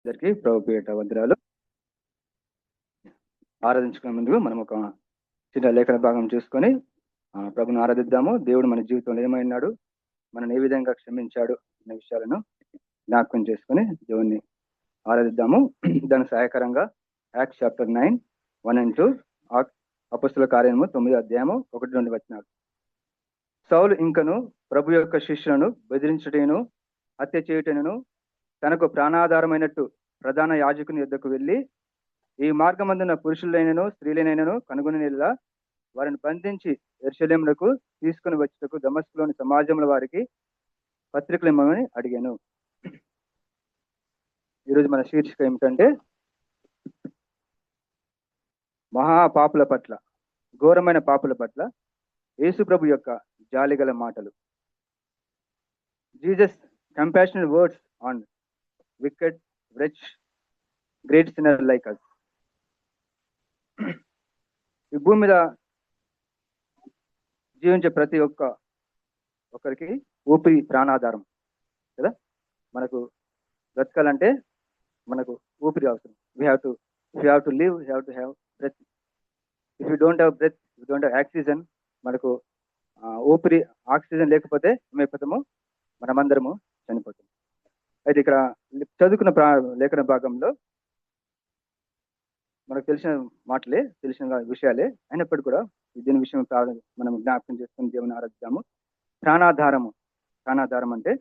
అందరికీ ప్రభు పేరిట వందనాలు. ఆరాధించుకునే ముందుగా మనం ఒక చిన్న లేఖన భాగం చూసుకొని ప్రభుని ఆరాధిద్దాము. దేవుడు మన జీవితంలో ఏమైనాడు, మనల్ని ఏ విధంగా క్షమించాడు అనే విషయాలను జ్ఞాపకం చేసుకొని దేవుణ్ణి ఆరాధిద్దాము. దానికి సహాయకరంగా యాక్ట్స్ చాప్టర్ 9, 1 and 2, అపొస్తలుల కార్యము 9వ అధ్యాయము 1-2 వచనాలు. సౌలు ఇంకను ప్రభు యొక్క శిష్యులను బెదిరించుటను, హత్య చేయుటను తనకు ప్రాణాధారమైనట్టు ప్రధాన యాజకుని యొద్దకు వెళ్ళి, ఈ మార్గమందున పురుషులైనను స్త్రీలైనను కనుగొనిలా వారిని బంధించి యెరూషలేమునకు తీసుకుని వచ్చుటకు దమస్కులోని సమాజముల వారికి పత్రికలు ఇమ్మని అడిగాను. ఈరోజు మన శీర్షిక ఏమిటంటే మహాపాపుల పట్ల, ఘోరమైన పాపుల పట్ల యేసు ప్రభు యొక్క జాలిగల మాటలు. Jesus compassional words on wicked, rich, great sinner like us. ఈ భూమి మీద జీవించే ప్రతి ఒక్కరికి ఊపిరి ప్రాణాధారం కదా. మనకు బ్రతకాలంటే మనకు ఊపిరి అవసరం. we have to live, we have to have breath. if you don't have breath, if you don't have oxygen, మనకు ఊపిరి ఆక్సిజన్ లేకపోతే ఏమైపోతాము, మనమందరము చనిపోతాం. అయితే ఇక్కడ చదువుకున్న లేఖన భాగంలో మనకు తెలిసిన మాటలే, తెలిసిన విషయాలే అయినప్పటికీ కూడా దీని విషయం మనం జ్ఞాపకం చేసుకుని దేవుని ఆరాధిద్దాము. ప్రాణాధారం అంటే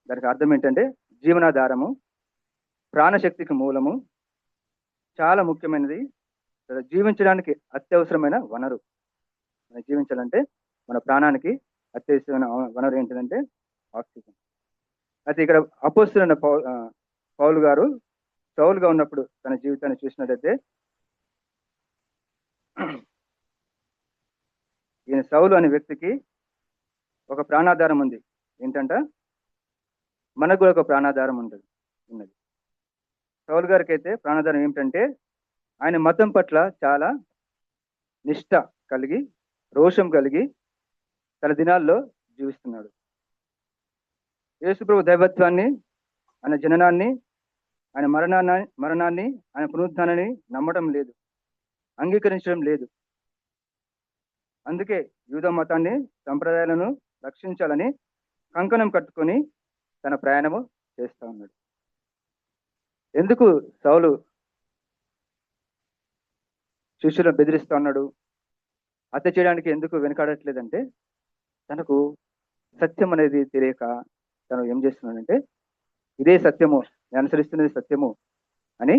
దానికి అర్థం ఏంటంటే జీవనాధారము, ప్రాణశక్తికి మూలము, చాలా ముఖ్యమైనది, జీవించడానికి అత్యవసరమైన వనరు. మనం జీవించాలంటే మన ప్రాణానికి అత్యవసరమైన వనరు ఏంటంటే ఆక్సిజన్. అయితే ఇక్కడ అపోస్తలుడైన పౌలు గారు సౌలుగా ఉన్నప్పుడు తన జీవితాన్ని చూసినట్లయితే, ఈయన సౌలు అనే వ్యక్తికి ఒక ప్రాణాధారం ఉంది. ఏంటంట, మనకు కూడా ఒక ప్రాణాధారం ఉన్నది. సౌలు గారికి అయితే ప్రాణాధారం ఏమిటంటే ఆయన మతం పట్ల చాలా నిష్ఠ కలిగి, రోషం కలిగి తన దినాల్లో జీవిస్తున్నాడు. యేసుప్రభు దైవత్వాన్ని, ఆయన జననాన్ని, ఆయన మరణాన్ని, ఆయన పునరుద్ధానాన్ని నమ్మడం లేదు, అంగీకరించడం లేదు. అందుకే యూద మతాన్ని, సంప్రదాయాలను రక్షించాలని కంకణం కట్టుకొని తన ప్రయాణము చేస్తూ ఉన్నాడు. ఎందుకు సౌలు శిష్యులను బెదిరిస్తూ ఉన్నాడు, హత్య చేయడానికి ఎందుకు వెనకాడట్లేదంటే, తనకు సత్యం అనేది తెలియక తను ఏం చేస్తున్నాడంటే, ఇదే సత్యము, నేను అనుసరిస్తున్నది సత్యము అని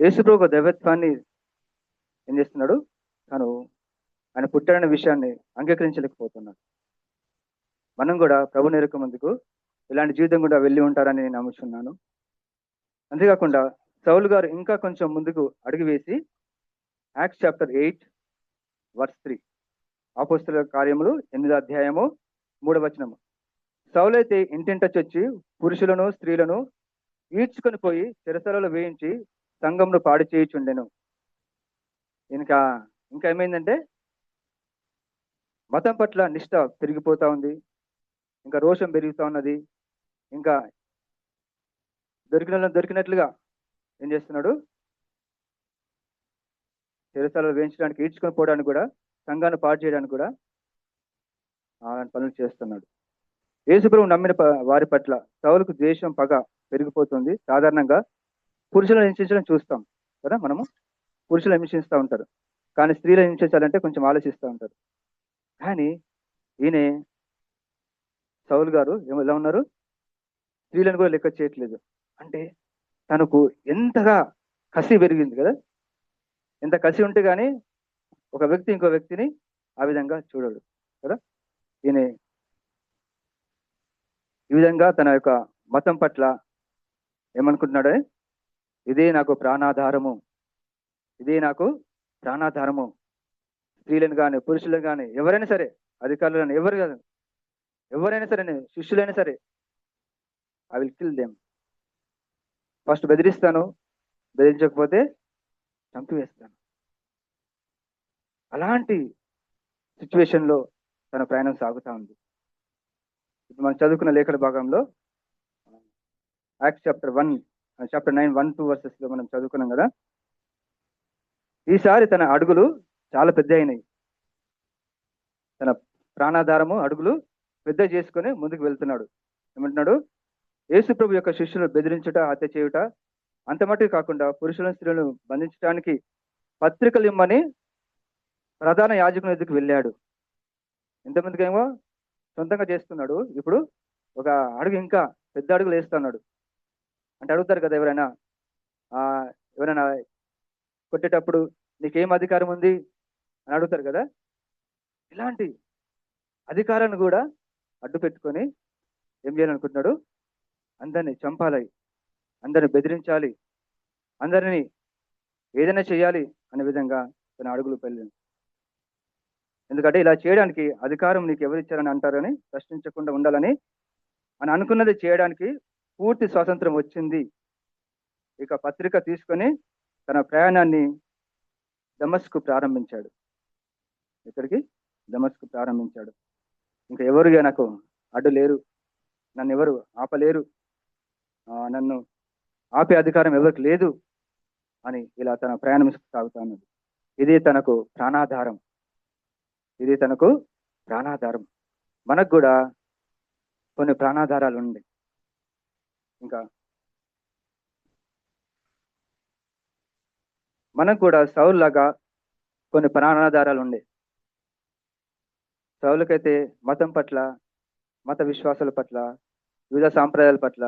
యేసుప్రభు దైవత్వాన్ని ఏం చేస్తున్నాడు, తను ఆయన పుట్టాడనే విషయాన్ని అంగీకరించలేకపోతున్నాడు. మనం కూడా ప్రభు నెరుక ముందుకు ఇలాంటి జీవితం కూడా వెళ్ళి ఉంటారని నేను నమ్ముచున్నాను. అంతేకాకుండా సౌలు గారు ఇంకా కొంచెం ముందుకు అడుగు వేసి యాక్ట్స్ చాప్టర్ 8 verse 3, అపొస్తలుల కార్యములు 8వ అధ్యాయము 3వ వచనము. సౌలైతే ఇంటింట చొచ్చి పురుషులను స్త్రీలను ఈడ్చుకొని పోయి చెరసాలలో వేయించి సంఘంను పాడు చేయుచుండెను. ఇంకా ఏమైందంటే మతం పట్ల నిష్ఠ పెరిగిపోతా ఉంది, ఇంకా రోషం పెరుగుతూ ఉన్నది. ఇంకా దొరికినట్లుగా ఏం చేస్తున్నాడు, చెరసాలలో వేయించడానికి, ఈడ్చుకొని పోవడానికి కూడా, సంఘాన్ని పాడు చేయడానికి కూడా అలాంటి పనులు చేస్తున్నాడు. యేసుప్రభు నమ్మిన వారి పట్ల సౌలుకు ద్వేషం, పగ పెరిగిపోతుంది. సాధారణంగా పురుషులను హింసించడం చూస్తాం కదా, మనము పురుషులు హింసిస్తూ ఉంటారు, కానీ స్త్రీలను హింసించాలంటే కొంచెం ఆలోచిస్తూ ఉంటారు. కానీ ఈయన సౌలు గారు ఎలా ఉన్నారు, స్త్రీలను కూడా లెక్క చేయట్లేదు. అంటే తనకు ఎంతగా కసి పెరిగింది కదా. ఎంత కసి ఉంటే కానీ ఒక వ్యక్తి ఇంకో వ్యక్తిని ఆ విధంగా చూడడు కదా. ఈయన ఈ విధంగా తన యొక్క మతం పట్ల ఏమనుకుంటున్నాడే, ఇదే నాకు ప్రాణాధారము, ఇదే నాకు ప్రాణాధారము. స్త్రీలను కానీ పురుషులను కానీ ఎవరైనా సరే, అధికారులు కానీ ఎవరైనా సరే, శిష్యులైనా సరే, I will kill them. First బెదిరిస్తాను, బెదిరించకపోతే చంపివేస్తాను. అలాంటి సిచ్యువేషన్లో తన ప్రయాణం సాగుతూ ఉంది. ఇప్పుడు మనం చదువుకున్న లేఖల భాగంలో యాక్ట్స్ చాప్టర్ 1 చాప్టర్ 9 1-2 వర్సెస్ లో మనం చదువుకున్నాం కదా. ఈసారి తన అడుగులు చాలా పెద్ద అయినాయి. తన ప్రాణాధారము అడుగులు పెద్ద చేసుకొని ముందుకు వెళ్తున్నాడు. ఏమంటున్నాడు? యేసుప్రభు యొక్క శిష్యులు బెదిరించుట, హత్య చేయుట, అంత మట్టుకు కాకుండా పురుషులను స్త్రీలను బంధించడానికి పత్రికలు ఇమ్మని ప్రధాన యాజకుని ఎదుగుకు వెళ్ళాడు. ఇంతమందికి ఏమో సొంతంగా చేస్తున్నాడు, ఇప్పుడు ఒక అడుగు ఇంకా పెద్ద అడుగులు వేస్తున్నాడు. అంటే అడుగుతారు కదా ఎవరైనా ఎవరైనా కొట్టేటప్పుడు నీకేం అధికారం ఉంది అని అడుగుతారు కదా. ఇలాంటి అధికారాన్ని కూడా అడ్డు పెట్టుకొని ఏం చేయాలనుకుంటున్నాడు? అందరినీ చంపాలి, అందరిని బెదిరించాలి, అందరినీ ఏదైనా చేయాలి అనే విధంగా తన అడుగులు పెళ్ళింది. ఎందుకంటే ఇలా చేయడానికి అధికారం నీకు ఎవరిచ్చారని అంటారని ప్రశ్నించకుండా ఉండాలని అని అనుకున్నది చేయడానికి పూర్తి స్వాతంత్రం వచ్చింది. ఇక పత్రిక తీసుకొని తన ప్రయాణాన్ని దమస్కు ప్రారంభించాడు. ఇక్కడికి దమస్కు ప్రారంభించాడు. ఇంకా ఎవరుగా నాకు అడ్డు లేరు, నన్ను ఎవరు ఆపలేరు, నన్ను ఆపే అధికారం ఎవరికి లేదు అని ఇలా తన ప్రయాణం సాగుతున్నది. ఇది తనకు ప్రాణాధారం, ఇది తనకు ప్రాణాధారం. మనకు కూడా కొన్ని ప్రాణాధారాలు ఉన్నాయి. ఇంకా మనకు కూడా సౌలు లాగా కొన్ని ప్రాణాధారాలు ఉండే. సౌలుకైతే మతం పట్ల, మత విశ్వాసాల పట్ల, వివిధ సాంప్రదాయాల పట్ల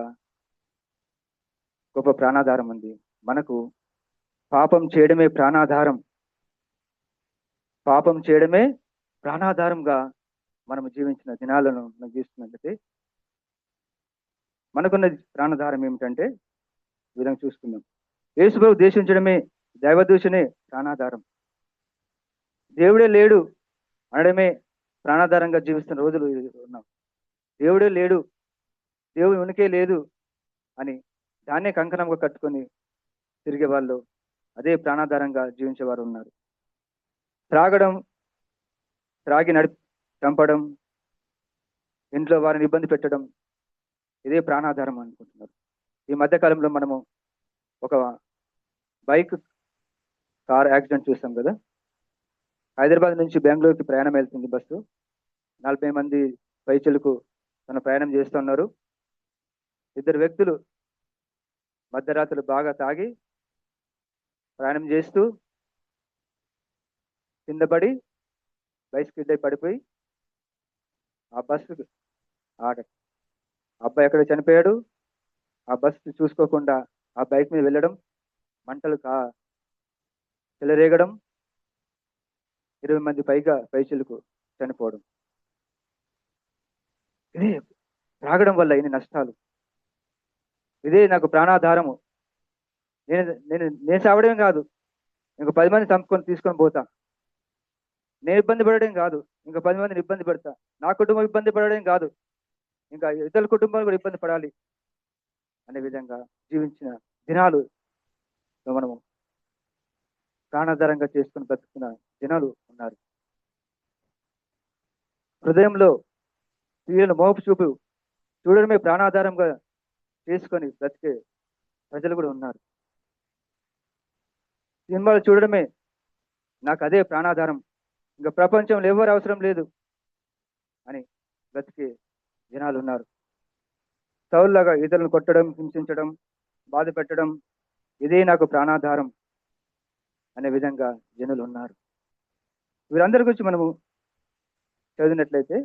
గొప్ప ప్రాణాధారం ఉంది. మనకు పాపం చేయడమే ప్రాణాధారం. పాపం చేయడమే ప్రాణాధారంగా మనం జీవించిన దినాలను మనం చూస్తున్నట్లయితే మనకున్న ప్రాణాధారం ఏమిటంటే ఈ విధంగా చూస్తున్నాం. యేసుప్రభు దేశించడమే దైవదూషణే ప్రాణాధారం. దేవుడే లేడు అనడమే ప్రాణాధారంగా జీవిస్తున్న రోజులు ఉన్నాం. దేవుడే లేడు, దేవుడు ఉనికే లేదు అని దాన్నే కంకణంగా కట్టుకొని తిరిగే వాళ్ళు, అదే ప్రాణాధారంగా జీవించేవారు ఉన్నారు. త్రాగి చంపడం, ఇంట్లో వారిని ఇబ్బంది పెట్టడం, ఇదే ప్రాణాధారం అనుకుంటున్నారు. ఈ మధ్యకాలంలో మనము ఒక బైక్ కార్ యాక్సిడెంట్ చూస్తాం కదా. హైదరాబాద్ నుంచి బెంగళూరుకి ప్రయాణం వెళ్తుంది బస్సు. 40 మంది పైచులకు తన ప్రయాణం చేస్తున్నారు. 2 వ్యక్తులు మధ్యరాత్రులు బాగా తాగి ప్రయాణం చేస్తూ కింద పడి బైస్కిడ్ అయి పడిపోయి ఆ బస్సు అబ్బాయి ఎక్కడ చనిపోయాడు. ఆ బస్సు చూసుకోకుండా ఆ బైక్ మీద వెళ్ళడం, మంటలు చెలరేగడం, 20 మంది పైగా పైచులకు చనిపోవడం. ఇదే త్రాగడం వల్ల ఇన్ని నష్టాలు. ఇదే నాకు ప్రాణాధారము. నేను సావడం కాదు, ఇంక 10 మంది చంపుకొని తీసుకొని పోతా. నేను ఇబ్బంది పడడం కాదు, ఇంకా 10 మందిని ఇబ్బంది పెడతా. నా కుటుంబం ఇబ్బంది పడడం కాదు, ఇంకా ఇతర కుటుంబాలు కూడా ఇబ్బంది పడాలి అనే విధంగా జీవించిన దినాలు మనము ప్రాణాధారంగా చేసుకుని బ్రతుకున్న జనాలు ఉన్నారు. హృదయంలో స్త్రీలను మోపు చూపు చూడడమే ప్రాణాధారంగా చేసుకొని బ్రతికే ప్రజలు కూడా ఉన్నారు. సినిమాలు చూడడమే నాకు అదే ప్రాణాధారం, ఇంకా ప్రపంచంలో ఎవరు అవసరం లేదు అని బ్రతికే జనాలు ఉన్నారు. సౌలులాగా ఇతరులను కొట్టడం, హింసించడం, బాధ పెట్టడం, ఇదే నాకు ప్రాణాధారం అనే విధంగా జనులు ఉన్నారు. వీరందరి గురించి మనము చదివినట్లయితే,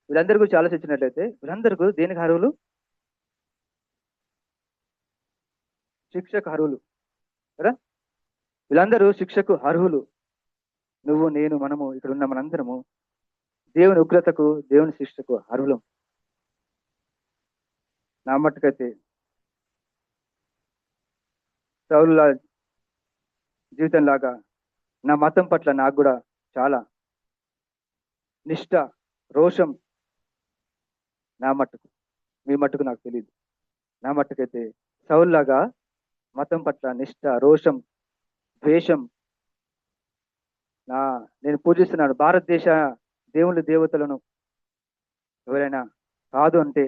వీళ్ళందరి గురించి ఆలోచించినట్లయితే, వీళ్ళందరికీ దేనికి అర్హులు? శిక్షకు అర్హులు కదా. వీళ్ళందరూ శిక్షకు అర్హులు. నువ్వు, నేను, మనము ఇక్కడ ఉన్న మనందరము దేవుని ఉగ్రతకు, దేవుని శిక్షకు అర్హులం. నా మట్టుకైతే సౌలుల జీవితం లాగా నా మతం పట్ల నాకు కూడా చాలా నిష్ఠ, రోషం. నా మట్టుకు, మీ మట్టుకు నాకు తెలియదు. నా మట్టుకైతే సౌలులాగా మతం పట్ల నిష్ఠ, రోషం, ద్వేషం. నేను పూజిస్తున్నాను భారతదేశ దేవుని దేవతలను ఎవరైనా కాదు అంటే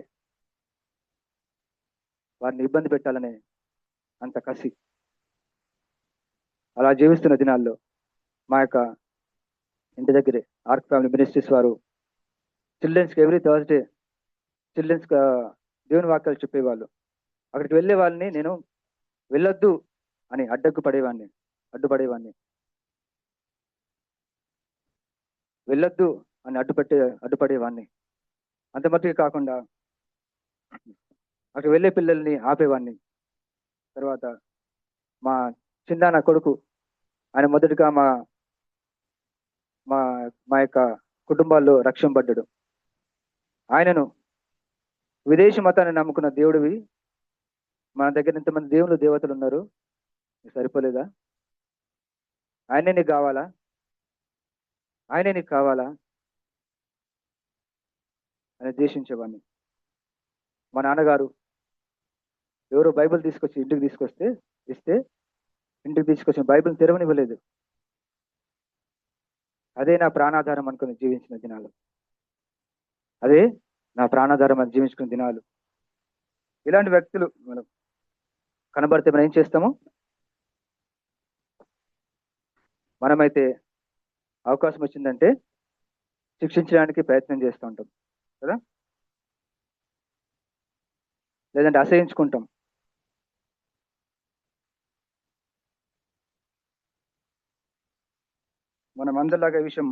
వారిని ఇబ్బంది పెట్టాలనే అంత కసి. అలా జీవిస్తున్న దినాల్లో మా యొక్క ఇంటి దగ్గరే ఆర్క్ ఫ్యామిలీ మినిస్ట్రీస్ వారు చిల్డ్రన్స్కి ఎవ్రీ థర్స్డే చిల్డ్రన్స్ దేవుని వాక్యాలు చెప్పేవాళ్ళు. అక్కడికి వెళ్ళే వాళ్ళని నేను వెళ్ళొద్దు అని అడ్డుపడేవాడిని, వెళ్ళొద్దు అని అడ్డుపడేవాడిని. అంత మట్టుకు కాకుండా అక్కడ వెళ్ళే పిల్లల్ని ఆపేవాడిని. తర్వాత మా చిన్న కొడుకు, ఆయన మొదటిగా మా మా మా యొక్క కుటుంబాల్లో రక్షింపబడ్డాడు. ఆయనను విదేశీ మతాన్ని నమ్ముకున్న దేవుడివి, మన దగ్గర ఇంతమంది దేవుళ్ళు దేవతలు ఉన్నారు, సరిపోలేదా? ఆయనే నీకు కావాలా? ఆయనే నీకు కావాలా అని ద్వేషించేవాడిని. మా నాన్నగారు ఎవరో బైబిల్ తీసుకొచ్చి ఇంటికి తీసుకొచ్చిన బైబిల్ తెరవనివ్వలేదు. అదే నా ప్రాణాధారం అనుకుని జీవించిన దినాలు, అదే నా ప్రాణాధారం అని జీవించుకున్న దినాలు. ఇలాంటి వ్యక్తులు మనం కనబడితే మనం ఏం చేస్తాము? మనమైతే అవకాశం వచ్చిందంటే శిక్షించడానికి ప్రయత్నం చేస్తూ ఉంటాం కదా, లేదంటే అసహించుకుంటాం. మనం అందరిలాగా విషయం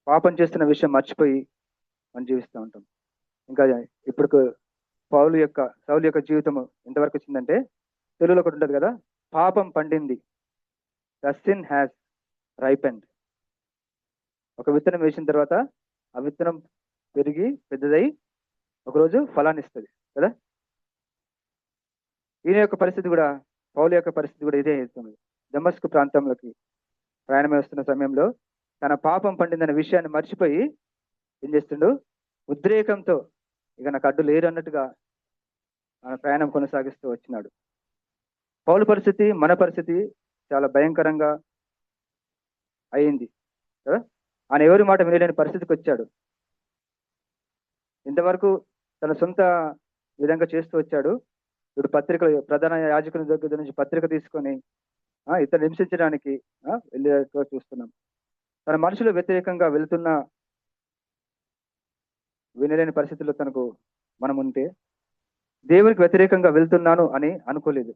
పాపం చేస్తున్న విషయం మర్చిపోయి మనం జీవిస్తూ ఉంటాం. ఇంకా ఇప్పుడు సౌలు యొక్క జీవితం ఎంతవరకు వచ్చిందంటే, తెలుగులో ఒకటి ఉంటుంది కదా, పాపం పండింది, ద సిన్ హ్యాస్ రైపెండ్. ఒక విత్తనం వేసిన తర్వాత ఆ విత్తనం పెరిగి పెద్దదై ఒకరోజు ఫలాన్ని ఇస్తుంది కదా. ఈయన యొక్క పరిస్థితి కూడా, పౌలు యొక్క పరిస్థితి కూడా ఇదే అవుతుంది. దమస్కు ప్రాంతంలోకి ప్రయాణం వస్తున్న సమయంలో తన పాపం పండిందనే విషయాన్ని మర్చిపోయి ఏం చేస్తుండు? ఉద్రేకంతో ఇక నాకు అడ్డు లేరు అన్నట్టుగా ఆయన ప్రయాణం కొనసాగిస్తూ వచ్చినాడు. పౌలు పరిస్థితి, మన పరిస్థితి చాలా భయంకరంగా అయింది కదా. ఆయన ఎవరి మాట వినలేని పరిస్థితికి వచ్చాడు. ఇంతవరకు తన సొంత విధంగా చేస్తూ వచ్చాడు. ఇప్పుడు పత్రికలు, ప్రధాన యాజకుని దగ్గర నుంచి పత్రిక తీసుకొని ఇతను హింసించడానికి వెళ్ళేట్టుగా చూస్తున్నాం. తన మనుషులు వ్యతిరేకంగా వినలేని పరిస్థితుల్లో తనకు మనం ఉంటే, దేవునికి వ్యతిరేకంగా వెళ్తున్నాను అని అనుకోలేదు.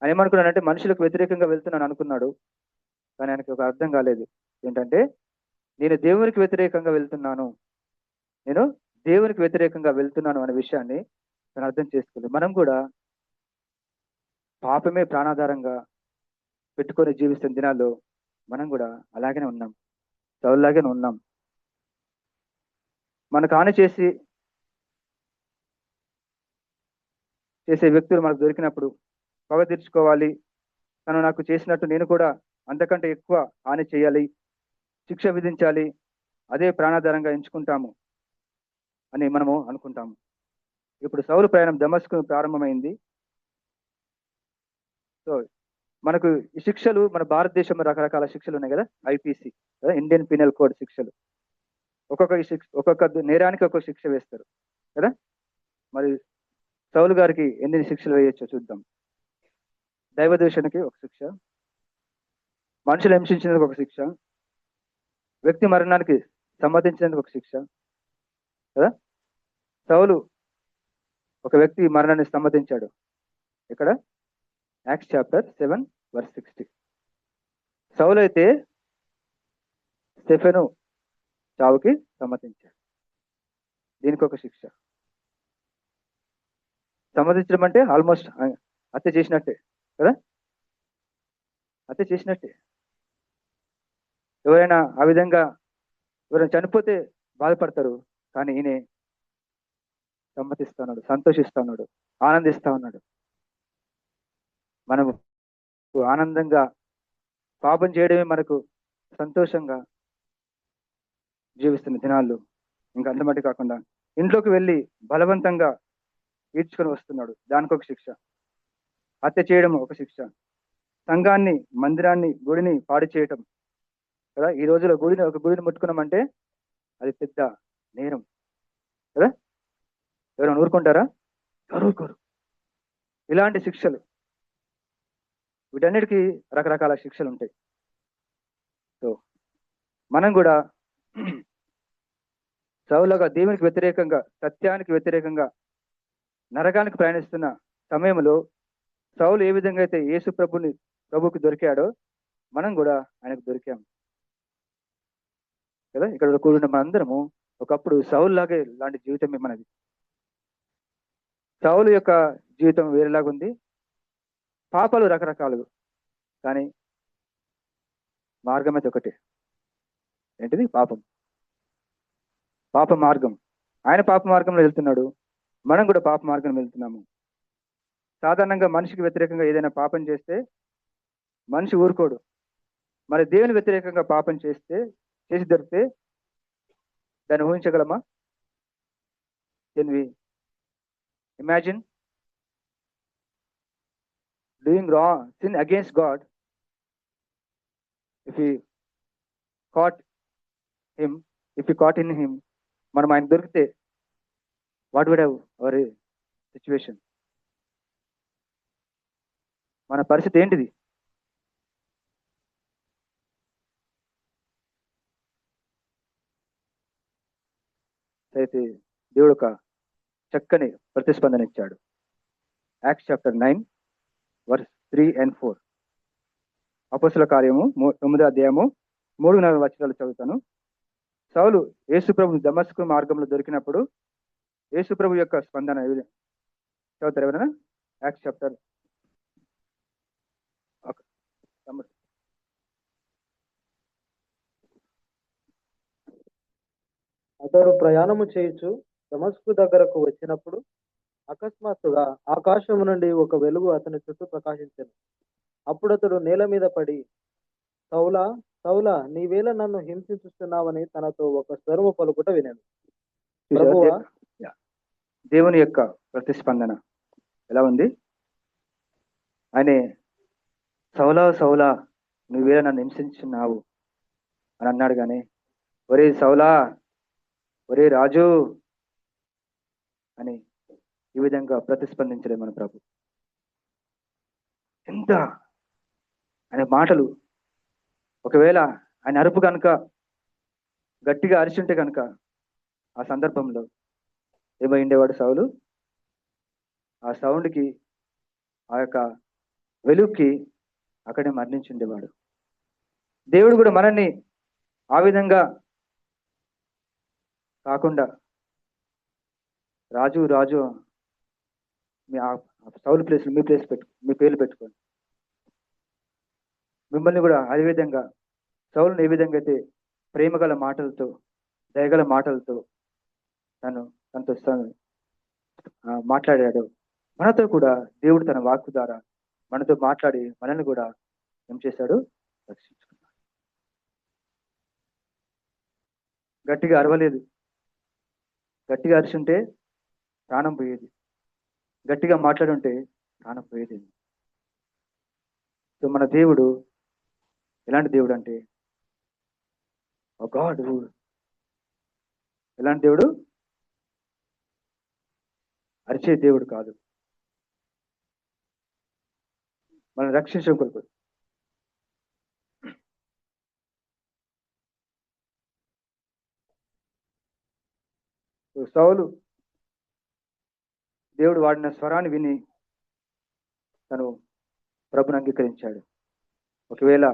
ఆయన ఏమనుకున్నాడంటే, మనుషులకు వ్యతిరేకంగా వెళ్తున్నాను అనుకున్నాడు. కానీ ఆయనకి ఒక అర్థం కాలేదు. ఏంటంటే, నేను దేవునికి వ్యతిరేకంగా వెళ్తున్నాను అనే విషయాన్ని తను అర్థం చేసుకోలేదు. మనం కూడా పాపమే ప్రాణాధారంగా పెట్టుకొని జీవిస్తున్న దినాల్లో మనం కూడా అలాగనే ఉన్నాం, సౌలులాగానే ఉన్నాం. మనకు హాని చేసే వ్యక్తులు మనకు దొరికినప్పుడు పగ తీర్చుకోవాలి, తను నాకు చేసినట్టు నేను కూడా అంతకంటే ఎక్కువ హాని చేయాలి, శిక్ష విధించాలి, అదే ప్రాణాధారంగా ఎంచుకుంటాము అని మనము అనుకుంటాము. ఇప్పుడు సౌలు ప్రయాణం దమస్కు ప్రారంభమైంది. సో మనకు ఈ శిక్షలు, మన భారతదేశంలో రకరకాల శిక్షలు ఉన్నాయి కదా, ఐపీసీ, ఇండియన్ పీనల్ కోడ్ శిక్షలు. ఒక్కొక్క నేరానికి ఒక్కొక్క శిక్ష వేస్తారు కదా. మరి సౌలు గారికి ఎన్ని శిక్షలు వేయొచ్చో చూద్దాం. దైవదూషణకి ఒక శిక్ష, మనుషులు హింసించినందుకు ఒక శిక్ష, వ్యక్తి మరణానికి సమ్మతించినందుకు ఒక శిక్ష కదా. సౌలు ఒక వ్యక్తి మరణాన్ని సమ్మతించాడు. ఇక్కడ యాక్ట్స్ చాప్టర్ 7:60. సౌలు అయితే స్టెఫెను చావుకి సమ్మతించాడు. దీనికి ఒక శిక్ష. సమ్మతించడం అంటే ఆల్మోస్ట్ హత్య చేసినట్టే కదా, హత్య చేసినట్టే. ఎవరైనా ఆ విధంగా ఎవరైనా చనిపోతే బాధపడతారు, కానీ ఈయన సమ్మతిస్తా ఉన్నాడు, సంతోషిస్తా ఉన్నాడు, ఆనందిస్తా ఉన్నాడు. మనము ఆనందంగా పాపం చేయడమే మనకు సంతోషంగా జీవిస్తున్న దినాలు. ఇంకా అంతమటి కాకుండా ఇంట్లోకి వెళ్ళి బలవంతంగా ఈడ్చుకొని వస్తున్నాడు, దానికి ఒక శిక్ష. హత్య చేయడం ఒక శిక్ష. సంఘాన్ని, మందిరాన్ని, గుడిని పాడు చేయటం కదా. ఈ రోజులో ఒక గుడిని ముట్టుకున్నామంటే అది పెద్ద నేరం కదా. ఎవరైనా ఊరుకుంటారా? ఊరుకోరు. ఇలాంటి శిక్షలు, వీటన్నిటికీ రకరకాల శిక్షలు ఉంటాయి. సో మనం కూడా సౌలుగా దేవునికి వ్యతిరేకంగా, సత్యానికి వ్యతిరేకంగా నరకానికి ప్రయాణిస్తున్న సమయంలో సౌలు ఏ విధంగా అయితే యేసు ప్రభుకి దొరికాడో మనం కూడా ఆయనకు దొరికాము కదా. ఇక్కడ కూడిన మనందరము ఒకప్పుడు సౌలు లాగే లాంటి జీవితమే మనది. సౌలు యొక్క జీవితం వేరేలాగా ఉంది, పాపాలు రకరకాలు, కానీ మార్గం అయితే ఒకటే. ఏంటిది? పాపం. పాప మార్గం. ఆయన పాప మార్గంలో వెళ్తున్నాడు, మనం కూడా పాప మార్గంలో వెళ్తున్నాము. సాధారణంగా మనిషికి వ్యతిరేకంగా ఏదైనా పాపం చేస్తే మనిషి ఊరుకోడు. మరి దేవుని వ్యతిరేకంగా పాపం చేసి దొరికితే దాన్ని ఊహించగలమా? Can we imagine doing wrong sin against God? If you caught in him, మనం ఆయన దొరికితే what would have our situation? మన పరిస్థితి ఏంటిది? అయితే దేవుడు ఒక చక్కని ప్రతిస్పందన ఇచ్చాడు. Acts chapter 9 verse 3 and 4. అపొస్తలుల కార్యము 9వ అధ్యాయము 3-4 వచనాలు చదువుతాను. సౌలు యేసుప్రభు దమస్కు మార్గంలో దొరికినప్పుడు యేసుప్రభు యొక్క స్పందన చదువుతారు ఎవరైనా? యాక్ట్స్ చాప్టర్ అతడు ప్రయాణము చేయుచు దమస్కు దగ్గరకు వచ్చినప్పుడు అకస్మాత్తుగా ఆకాశము నుండి ఒక వెలుగు అతని చుట్టూ ప్రకాశించెను. అప్పుడు అతడు నేల మీద పడి, సౌలా సౌలా, నీవేళ నన్ను హింసించుస్తున్నావని తనతో ఒక స్వరము పలుకుట వినాను. ప్రభువా, దేవుని యొక్క ప్రతిస్పందన ఎలా ఉంది? ఆయనే సౌలా సౌలా, నువ్వేళ నన్ను హింసించున్నావు అని అన్నాడు. కానీ ఒరే సౌలా, ఒరే రాజు అని ఈ విధంగా ప్రతిస్పందించలేదు మన ప్రభు. ఎంత ఆయన మాటలు! ఒకవేళ ఆయన అరుపు కనుక గట్టిగా అరిచుంటే కనుక ఆ సందర్భంలో ఏమై ఉండేవాడు సౌలు? ఆ సౌండ్కి, ఆ యొక్క వెలుగుకి అక్కడే మరణించి ఉండేవాడు. దేవుడు కూడా మనల్ని ఆ విధంగా కాకుండా, రాజు రాజు మీ సౌలు ప్లేస్ మీ పేర్లు పెట్టుకోండి. మిమ్మల్ని కూడా అదేవిధంగా సౌలుని ఏ విధంగా అయితే ప్రేమగల మాటలతో, దయగల మాటలతో తనతో మాట్లాడాడు, మనతో కూడా దేవుడు తన వాక్కు ద్వారా మనతో మాట్లాడి మనల్ని కూడా ఏం చేశాడు? రక్షించుకున్నాడు. గట్టిగా అరవలేదు. గట్టిగా అరిచుంటే ప్రాణం పోయేది, గట్టిగా మాట్లాడుంటే ప్రాణం పోయేది. సో మన దేవుడు ఎలాంటి దేవుడు అంటే, గాడ్ ఎలాంటి దేవుడు? అరిచే దేవుడు కాదు, మనం రక్షించడం కొరకు. సౌలు దేవుడు వాడిన స్వరాన్ని విని తను ప్రభుని అంగీకరించాడు. ఒకవేళ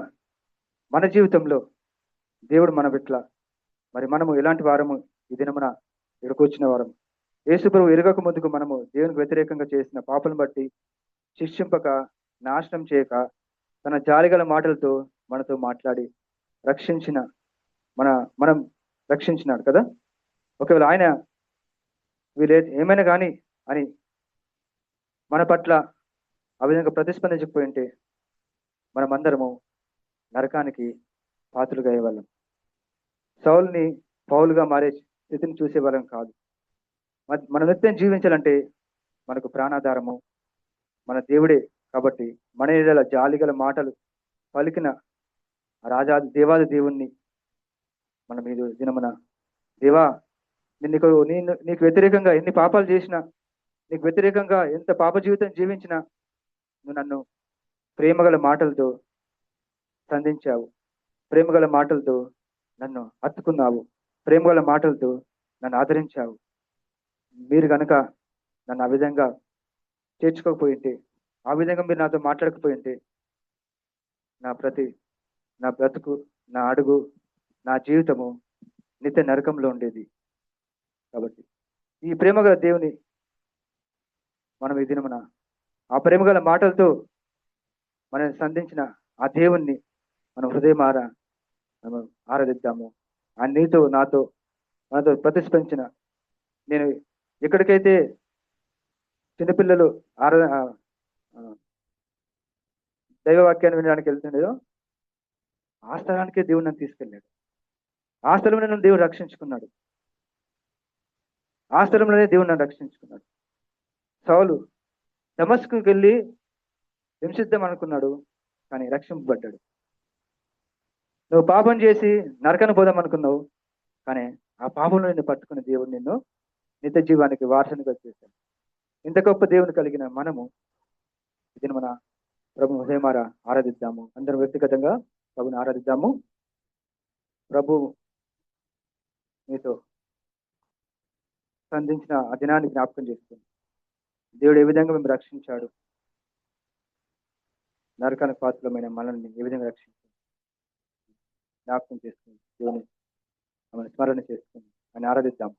మన జీవితంలో దేవుడు మన బిడ్డ, మరి మనము ఎలాంటి వారము? ఈ దినమున ఇక్కడికి వచ్చిన వారం యేసు ప్రభు ఎరగక ముందుకు మనము దేవునికి వ్యతిరేకంగా చేసిన పాపను బట్టి శిక్షింపక, నాశనం చేయక, తన జాలిగల మాటలతో మనతో మాట్లాడి మనం రక్షించినాడు కదా. ఒకవేళ ఆయన వీళ్ళు ఏమైనా కానీ అని మన పట్ల ఆ విధంగా ప్రతిస్పందించకపోయి ఉంటే మనమందరము నరకానికి పాత్రలుగా అయ్యేవాళ్ళం. సౌలుని పౌలుగా మారే స్థితిని చూసేవాళ్ళం కాదు. మన నిత్యం జీవించాలంటే మనకు ప్రాణాధారము మన దేవుడే. కాబట్టి మన ఏదైనా జాలిగల మాటలు పలికిన దేవాది దేవుణ్ణి మన మీద దినమున, దేవా నీకు వ్యతిరేకంగా ఎన్ని పాపాలు చేసినా నీకు వ్యతిరేకంగా ఎంత పాప జీవితం జీవించినా నువ్వు నన్ను ప్రేమగల మాటలతో సంధించావు, ప్రేమగల మాటలతో నన్ను హత్తుకున్నావు, ప్రేమగల మాటలతో నన్ను ఆదరించావు. మీరు కనుక నన్ను ఆ విధంగా చేర్చుకోకపోయింటే, ఆ విధంగా మీరు నాతో మాట్లాడకపోయింటే, నా నా బ్రతుకు, నా అడుగు, నా జీవితము నిత్య నరకంలో ఉండేది. కాబట్టి ఈ ప్రేమగల దేవుని మనం ఈ దినమున ఆ ప్రేమగల మాటలతో మనం సంధించిన ఆ దేవుణ్ణి మనం హృదయమారా మనం ఆరాధిద్దాము. ఆ నీతో నాతో మనతో ప్రతిస్పందించిన, నేను ఎక్కడికైతే చిన్నపిల్లలు దైవవాక్యాన్ని వినడానికి వెళ్తుండేదో ఆ స్థలానికే దేవుడు నన్ను తీసుకెళ్ళాడు. ఆ స్థలంలో నన్ను దేవుడు రక్షించుకున్నాడు. ఆ స్థలంలోనే దేవుడు నన్ను రక్షించుకున్నాడు. సౌలు దమస్కుకి వెళ్ళి హింసిద్దాం అనుకున్నాడు, కానీ రక్షింపబడ్డాడు. నువ్వు పాపం చేసి నరకానికి పోదాం అనుకున్నావు, కానీ ఆ పాపంలో నిన్ను పట్టుకుని దేవుడు నిన్ను నిత్య జీవానికి వారసునిగా చేశాడు. ఇంత గొప్ప దేవుని కలిగిన మనము ఇది మన ప్రభు హృదయమారా ఆరాధిద్దాము. అందరం వ్యక్తిగతంగా ప్రభుని ఆరాధిద్దాము. ప్రభు మీతో సంధించిన ఆ దినాన్ని జ్ఞాపకం చేసుకుని, దేవుడు ఏ విధంగా మేము రక్షించాడు, నరకానికి పాత్రమైన మనల్ని ఏ విధంగా రక్షించాడు జ్ఞాపకం చేసుకుని దేవుని స్మరణ చేసుకుని అని ఆరాధిద్దాం.